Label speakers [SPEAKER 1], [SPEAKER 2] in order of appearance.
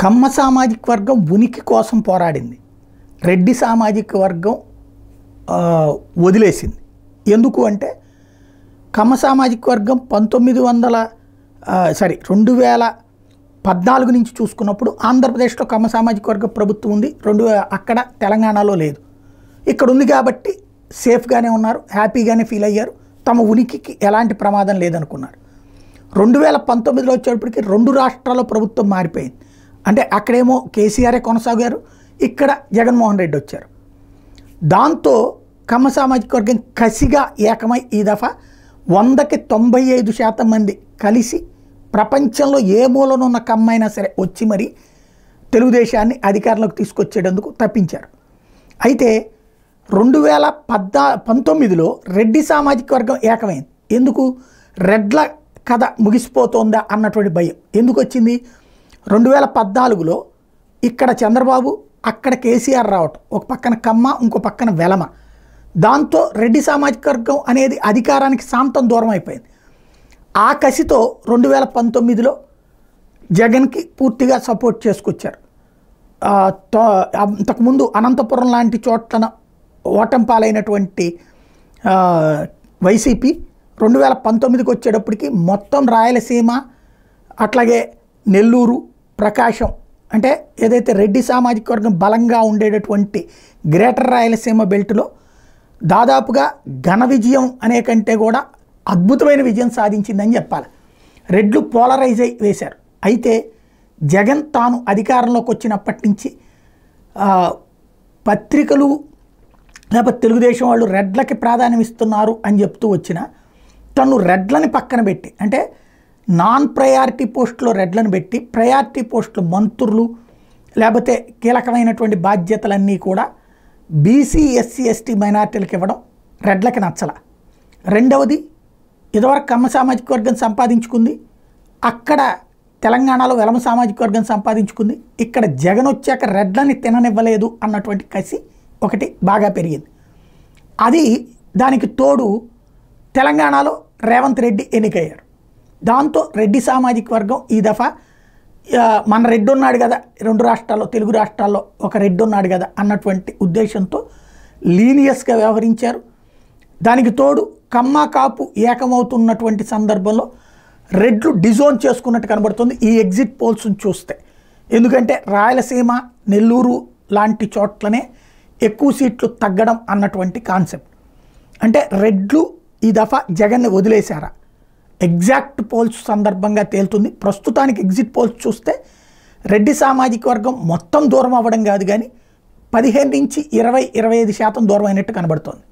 [SPEAKER 1] కమ్మ సామాజిక వర్గం ఉనికి కోసం పోరాడింది. రెడ్డి సామాజిక వర్గం వదిలేసింది. ఎందుకు అంటే కమ్మ సామాజిక వర్గం 2014 నుంచి చూసుకున్నప్పుడు ఆంధ్రప్రదేశ్లో కమ్మ సామాజిక వర్గ ప్రభుత్వం ఉంది, అక్కడ తెలంగాణలో లేదు. ఇక్కడ ఉంది కాబట్టి సేఫ్గానే ఉన్నారు, హ్యాపీగానే ఫీల్ అయ్యారు, తమ ఉనికికి ఎలాంటి ప్రమాదం లేదనుకున్నారు. 2019లో వచ్చేటప్పటికి 2 రాష్ట్రాల్లో ప్రభుత్వం మారిపోయింది. అంటే అక్కడేమో కేసీఆరే కొనసాగారు, ఇక్కడ జగన్మోహన్ రెడ్డి వచ్చారు. దాంతో కమ్మ సామాజిక వర్గం కసిగా ఏకమై ఈ దఫా 100కి 95% మంది కలిసి ప్రపంచంలో ఏ మూలనున్న కమ్మైనా సరే వచ్చి మరి తెలుగుదేశాన్ని అధికారంలోకి తీసుకొచ్చేటందుకు తప్పించారు. అయితే 2019లో రెడ్డి సామాజిక వర్గం ఏకమైంది. ఎందుకు? రెడ్ల కథ ముగిసిపోతుందా అన్నటువంటి భయం ఎందుకు వచ్చింది? 2014లో ఇక్కడ చంద్రబాబు, అక్కడ కేసీఆర్ రావటం, ఒక పక్కన కమ్మ, ఇంకో పక్కన వెలమ. దాంతో రెడ్డి సామాజిక వర్గం అనేది అధికారానికి శాంతం దూరం అయిపోయింది. ఆ కసితో 2019లో జగన్కి పూర్తిగా సపోర్ట్ చేసుకొచ్చారు. అంతకుముందు అనంతపురం లాంటి చోట్ల ఓటమి పాలైనటువంటి వైసీపీ 2019కి వచ్చేటప్పటికి మొత్తం రాయలసీమ, అట్లాగే నెల్లూరు, ప్రకాశం, అంటే ఏదైతే రెడ్డి సామాజిక వర్గం బలంగా ఉండేటటువంటి గ్రేటర్ రాయలసీమ బెల్ట్లో దాదాపుగా ఘన విజయం అనే కంటే కూడా అద్భుతమైన విజయం సాధించిందని చెప్పాలి. రెడ్లు పోలరైజ్ అయి వేశారు. అయితే జగన్ తాను అధికారంలోకి వచ్చినప్పటి నుంచి పత్రికలు లేకపోతే తెలుగుదేశం వాళ్ళు రెడ్లకి ప్రాధాన్యం ఇస్తున్నారు అని చెప్తూ వచ్చిన తను రెడ్లని పక్కన పెట్టి, అంటే నాన్ ప్రయారిటీ పోస్టులో రెడ్లను పెట్టి ప్రయారిటీ పోస్టులు మంత్రులు లేకపోతే కీలకమైనటువంటి బాధ్యతలన్నీ కూడా బీసీ, ఎస్సీ, ఎస్టీ మైనార్టీలకు ఇవ్వడం రెడ్లకి నచ్చల. రెండవది, ఇదివరకు కమ్మ సామాజిక వర్గం సంపాదించుకుంది, అక్కడ తెలంగాణలో వెలమ సామాజిక వర్గం సంపాదించుకుంది, ఇక్కడ జగన్ వచ్చాక రెడ్లని తిననివ్వలేదు అన్నటువంటి కసి ఒకటి బాగా పెరిగింది. అది దానికి తోడు తెలంగాణలో రేవంత్ రెడ్డి ఎన్నికయ్యారు. దాంతో రెడ్డి సామాజిక వర్గం ఈ దఫా మన రెడ్డి ఉన్నాడు కదా 2 రాష్ట్రాల్లో, తెలుగు రాష్ట్రాల్లో ఒక రెడ్డి ఉన్నాడు కదా అన్నటువంటి ఉద్దేశంతో లీనియస్గా వ్యవహరించారు. దానికి తోడు కమ్మ కాపు ఏకమవుతున్నటువంటి సందర్భంలో రెడ్లు డిజోన్ చేసుకున్నట్టు కనబడుతుంది ఈ ఎగ్జిట్ పోల్స్ని చూస్తే. ఎందుకంటే రాయలసీమ, నెల్లూరు లాంటి చోట్లనే ఎక్కువ సీట్లు తగ్గడం అన్నటువంటి కాన్సెప్ట్. అంటే రెడ్లు ఈ దఫా జగన్ని వదిలేశారా? ఎగ్జాక్ట్ పోల్స్ సందర్భంగా తేలుతుంది. ప్రస్తుతానికి ఎగ్జిట్ పోల్స్ చూస్తే రెడ్డి సామాజిక వర్గం మొత్తం దూరం అవ్వడం కాదు, కానీ 15 నుంచి 20-25% దూరం అయినట్టు కనబడుతోంది.